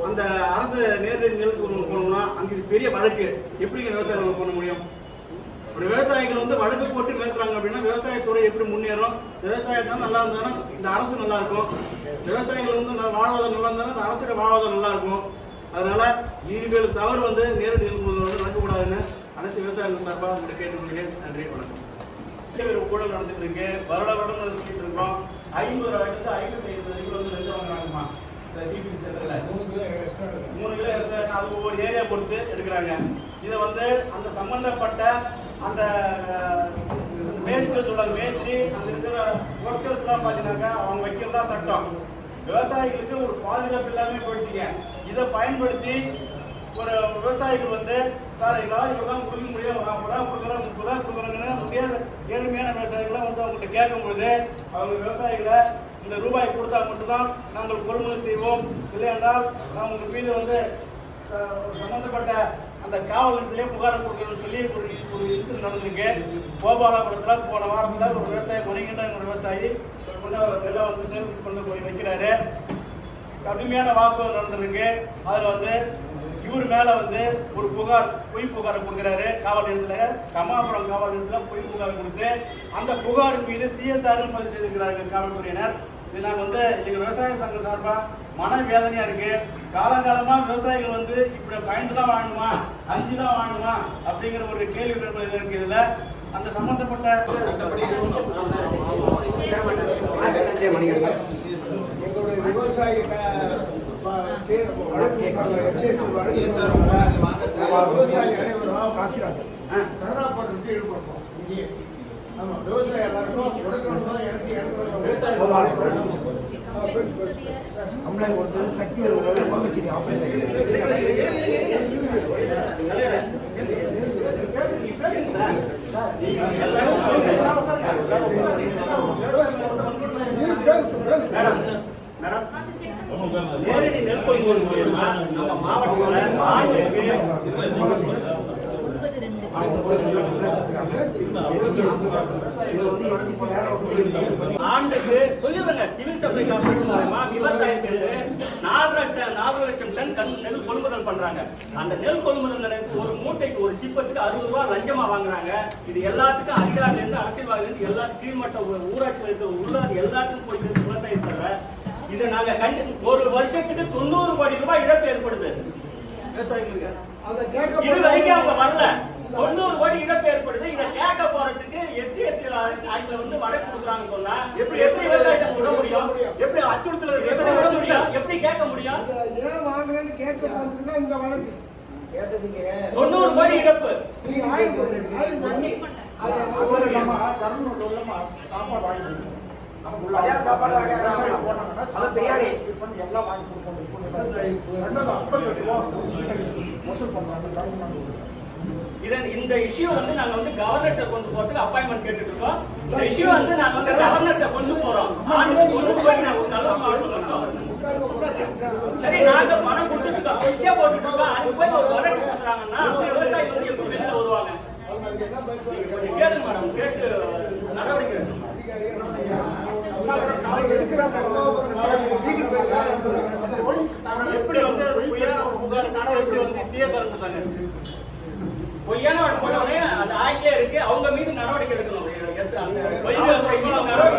அந்த அரசு நேரடி நெல் கொள்முதல் போனோம்னா அங்கே பெரிய வழக்கு எப்படிங்க விவசாயிகள் பண்ண முடியும்? ஒரு விவசாயிகள் வந்து வழக்கு போட்டு மேற்கிறாங்க அப்படின்னா விவசாயத்துறை எப்படி முன்னேறும்? விவசாயத்தான் நல்லா இருந்தாலும் இந்த அரசு நல்லா இருக்கும். விவசாயிகள் வந்து வாழ்வாதாரம் நல்லா இருந்தாலும் இந்த அரசோட வாழ்வாதாரம் நல்லா இருக்கும். அதனால இனிமேல் தவறு வந்து நேரடி நெல் கொள்முதல் வந்து நடக்கக்கூடாதுன்னு அனைத்து விவசாயிகள் சார்பாக உங்களை கேட்டுக்கொள்கிறேன். நன்றி, வணக்கம். ஊழல் நடந்துட்டு இருக்கு, வருடம் நடத்திட்டு இருக்கோம். 50 ரூபாய்க்கு 55 வந்து நெல் வாங்குறாங்கம்மா. டிபிசி சென்டர்ல 3 கிலோ எக்ஸ்ட்ரா, அது ஒவ்வொரு ஏரியா பொறுத்து எடுக்கிறாங்க. இதை வந்து அந்த சம்பந்தப்பட்ட அந்த மேஸ்திரி சொல்றாங்க, மேஸ்திரி அங்க இருக்கிற ஒர்க்கர்ஸ் எல்லாம் பாத்தீங்கன்னாக்கா அவங்க வைக்கிறதா சட்டம். விவசாயிகளுக்கு ஒரு பாதுகாப்பு இல்லாம போயிடுச்சுங்க. இதை பயன்படுத்தி ஒரு விவசாயிகள் வந்து சார் எங்களால் இவ்வளோதான் கொடுக்க முடியும், 40 ரூபா கொடுக்குறோம், 30 ரூபா கொடுக்குறோங்கன்னு முடியாத ஏழ்மையான விவசாயிகளை வந்து அவங்கள்ட்ட கேட்கும்பொழுது அவங்க விவசாயிகளை இந்த ரூபாய் கொடுத்தா மட்டும்தான் நாங்கள் கொள்முதல் செய்வோம், இல்லையென்றால் அவங்க மீது வந்து சம்பந்தப்பட்ட அந்த காவல் நிலையத்திலே புகார் கொடுக்கணும்னு சொல்லி ஒரு இன்சிடென்ட் நடந்திருக்கு. கோபாலபுரத்தில் போன வாரத்தில் ஒரு விவசாயி மணிகண்டன் விவசாயி எல்லாம் வந்து சேர்த்து கொண்டு போய் வைக்கிறாரு. கடுமையான வாக்குவாதம் நடந்திருக்கு. அதில் வந்து இவர் மேல வந்து ஒரு பொய் புகார் கொடுக்கிறாரு. காவல் நிலையத்தில், கம்மாபுரம் காவல் நிலையத்தில் பொய் புகார் கொடுத்து அந்த புகாரின் மீது சிஎஸ்ஆர் பதிவு செய்திருக்கிறார்கள் காவல்துறையினர். இது நாங்கள் வந்து எங்க விவசாய சங்கம் சார்பா மன வேதனையா இருக்கு. காலங்காலமா விவசாயிகள் வந்து இப்படி பயந்து தான் வாழணுமா, 5 தான் வாழணுமா அப்படிங்கிற ஒரு கேள்வி இருக்கு. இதுல அந்த சம்பந்தப்பட்ட விவசாய விவசாய சக்தி நேரடி நெல் கொள்முதல் மூலமா நம்ம மாவட்டத்தில் ஆண்டுக்கு சொல்லிடுறாங்க. சிவில் சப்ளை கார்பரேஷன் மூலமா விவசாயத்திற்கு 4.5 லட்சம் டன் நெல் கொள்முதல் பண்றாங்க. அந்த நெல் கொள்முதல் நிலையத்துக்கு ஒரு மூட்டைக்கு ஒரு சிப்பத்துக்கு 60 ரூபாய் லஞ்சமா வாங்குறாங்க. இது எல்லாத்துக்கும் அதிகாரில இருந்து அரசியல்வாதில இருந்து எல்லாத்துக்கும் கீழ்மட்ட ஊராட்சியில் இருக்க உள்ளாது எல்லாத்துக்கும் போய் சேர்ந்து விவசாயத்துல இதை நாங்க ஒரு வருஷத்துக்கு 90 கோடி ரூபாய் இழப்பு ஏற்படுது விவசாயிகளுக்கு. இது வரைக்கும் அவங்க வரல. 90 கோடி இழப்பு ஏற்படுது. இதை கேட்க போறதுக்கு SC/ST ஆக்ட்ல வந்து வழக்கு கொடுக்குறாங்கன்னு சொன்னா எப்படி விவசாயத்தை விட முடியும்? எப்படி அச்சுறுத்தல் விட முடியும்? எப்படி கேட்க முடியும்? ஏன் வாங்குறேன்னு கேட்க போறதுக்கு இந்த வழக்கு கேட்டதுக்கு 90 கோடி இழப்பு. நீங்க ஆயில் பண்ணி சாப்பாடு வாங்கி சாப்பாடு பிரியாணி எல்லாம் வாங்கி இந்த இஷ்யூ வந்து நாங்க வந்து கவர்னர்ட்ட கொண்டு போறதுக்கு அப்பாயின்மெண்ட் கேட்டுட்டு இருக்கோம். இந்த இஷ்யூ வந்து நாங்க வந்து கவர்னர்ட்ட கொண்டு போறோம். ஆண்டுக்கு கொண்டு போய் நாங்க ஒரு கலர் மாவட்டம் பண்றோம். சரி, நாங்க பணம் கொடுத்துட்டு இருக்கோம், பிச்சை போட்டுட்டு இருக்கோம். அது போய் ஒரு வழக்கு கொடுக்குறாங்கன்னா அப்ப விவசாயி வந்து எப்படி வெளியில வருவாங்க? நீங்க கேளுங்க மேடம், கேட்டு நடவடிக்கை எடுக்கணும். எப்படி வந்து பொய்யான ஒரு புகார் எப்படி வந்து சிஎஸ்ஆர் கொடுத்தாங்க? பொய்யான ஒரு போனவனே அந்த ஆக்ட்ல இருக்கு, அவங்க மீது நடவடிக்கை எடுக்கணும். அந்த நடவடிக்கை